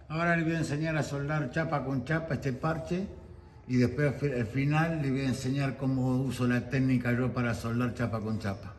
Ahora le voy a enseñar a soldar chapa con chapa este parche y después al final le voy a enseñar cómo uso la técnica yo para soldar chapa con chapa.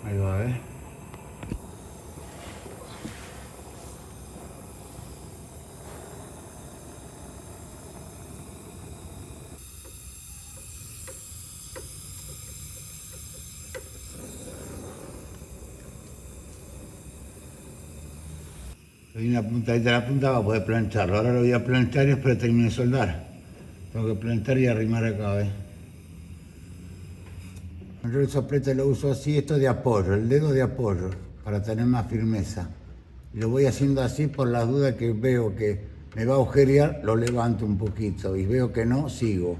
Ahí va, ¿eh? Hay una punta, ahí de la punta va a poder plancharlo. Ahora lo voy a planchar y después termino de soldar. Tengo que planchar y arrimar acá, ¿ves? Yo el soplete lo uso así, esto de apoyo, el dedo de apoyo, para tener más firmeza. Y lo voy haciendo así por las dudas que veo que me va a agujerear, lo levanto un poquito. Y veo que no, sigo.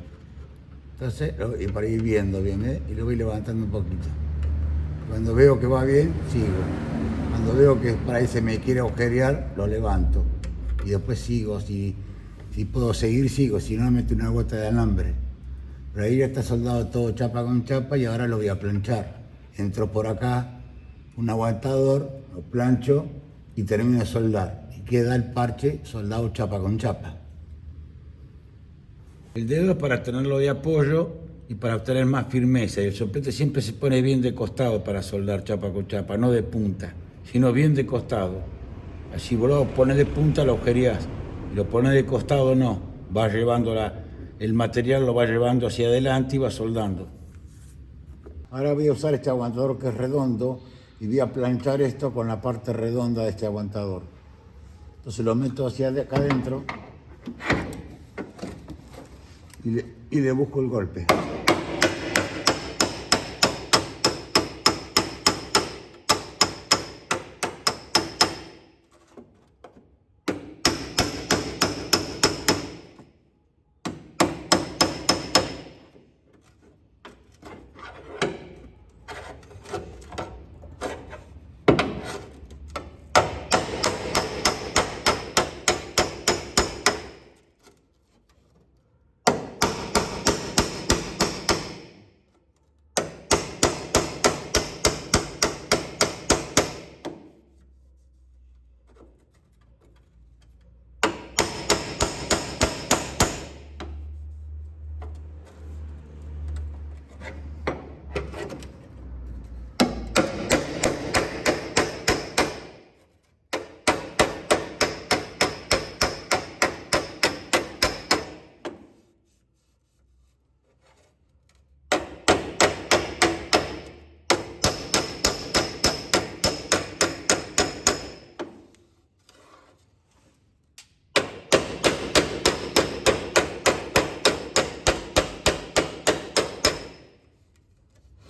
Entonces, y para ir viendo bien, ¿eh? Y lo voy levantando un poquito. Cuando veo que va bien, sigo. Cuando veo que para ahí se me quiere agujerear, lo levanto. Y después sigo. Si puedo seguir, sigo. Si no, me meto una gota de alambre. Pero ahí ya está soldado todo chapa con chapa y ahora lo voy a planchar. Entro por acá, un aguantador, lo plancho y termino de soldar. Y queda el parche soldado chapa con chapa. El dedo es para tenerlo de apoyo y para obtener más firmeza. Y el soplete siempre se pone bien de costado para soldar chapa con chapa, no de punta, sino bien de costado. Así vos lo pones de punta, lo agujereás. Y lo pones de costado, no. Vas llevando el material, lo vas llevando hacia adelante y vas soldando. Ahora voy a usar este aguantador que es redondo y voy a planchar esto con la parte redonda de este aguantador. Entonces lo meto hacia acá adentro y le busco el golpe.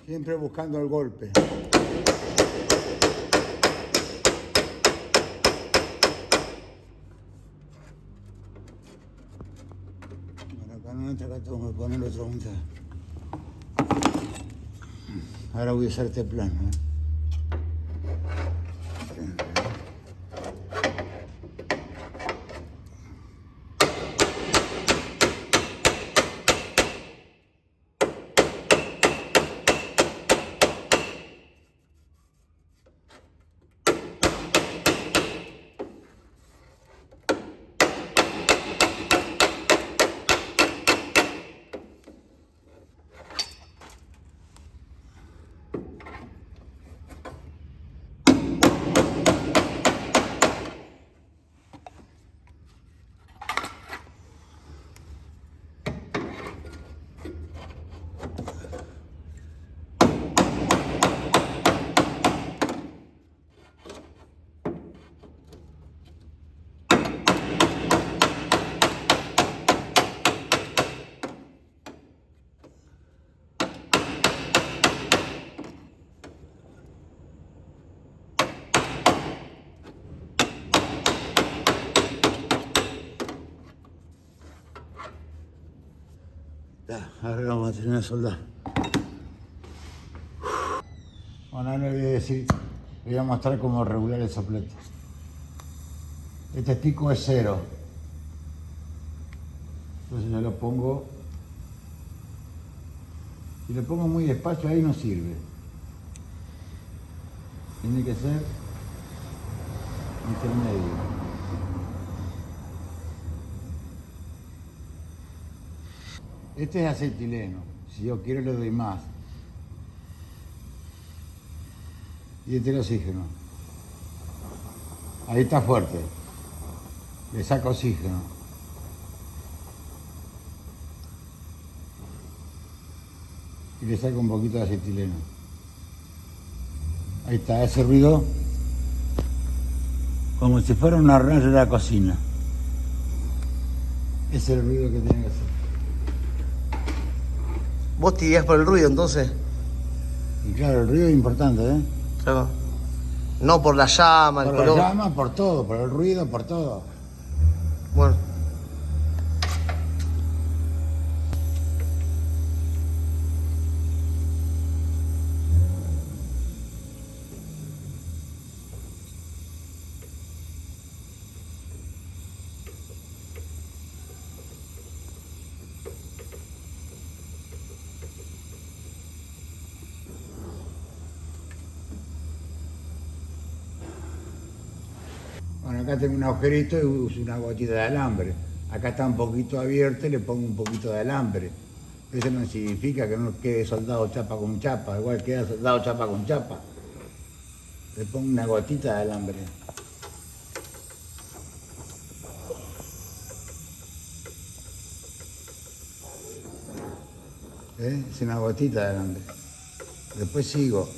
Siempre buscando el golpe. tengo que poner otro puntaje. Ahora voy a usar este plano. Ahora vamos a terminar de soldar. Bueno, ahora le voy a decir, le voy a mostrar cómo regular el soplete. Este pico es 0. Entonces yo lo pongo. Si lo pongo muy despacio ahí no sirve. Tiene que ser intermedio. Este es acetileno, si yo quiero le doy más. Y este es el oxígeno. Ahí está fuerte. Le saco oxígeno. Y le saco un poquito de acetileno. Ahí está, ese ruido como si fuera una raya de la cocina. Ese es el ruido que tiene que hacer. ¿Vos te guías por el ruido entonces? Y claro, el ruido es importante, ¿eh? Claro. No por la llama, por el color. Por la llama, por todo, por el ruido, por todo. Bueno. Bueno, acá tengo un agujerito y uso una gotita de alambre. Acá está un poquito abierto y le pongo un poquito de alambre. Eso no significa que no quede soldado chapa con chapa, igual queda soldado chapa con chapa. Le pongo una gotita de alambre. Es una gotita de alambre. Después sigo.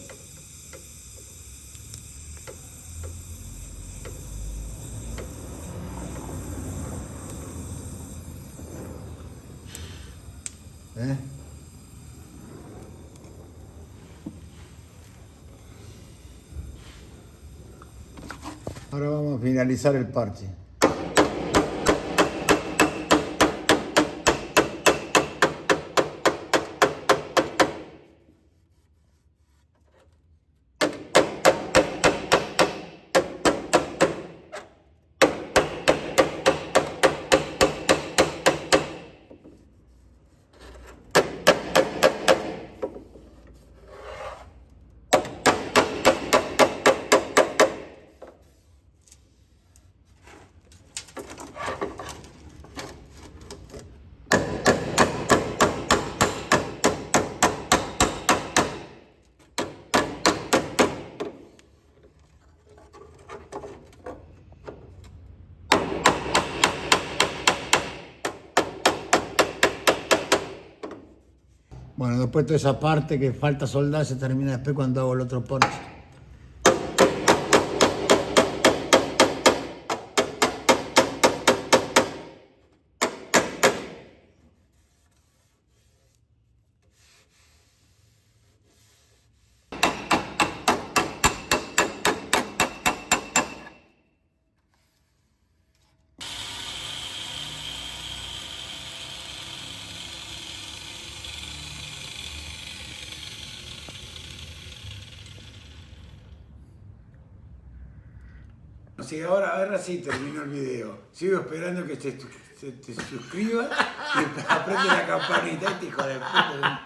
Ahora vamos a finalizar el parche. Bueno, después toda esa parte que falta soldar se termina después cuando hago el otro parche. Sí, ahora sí terminó el video. Sigo esperando que te suscribas y aprende la campanita. Este hijo de puta.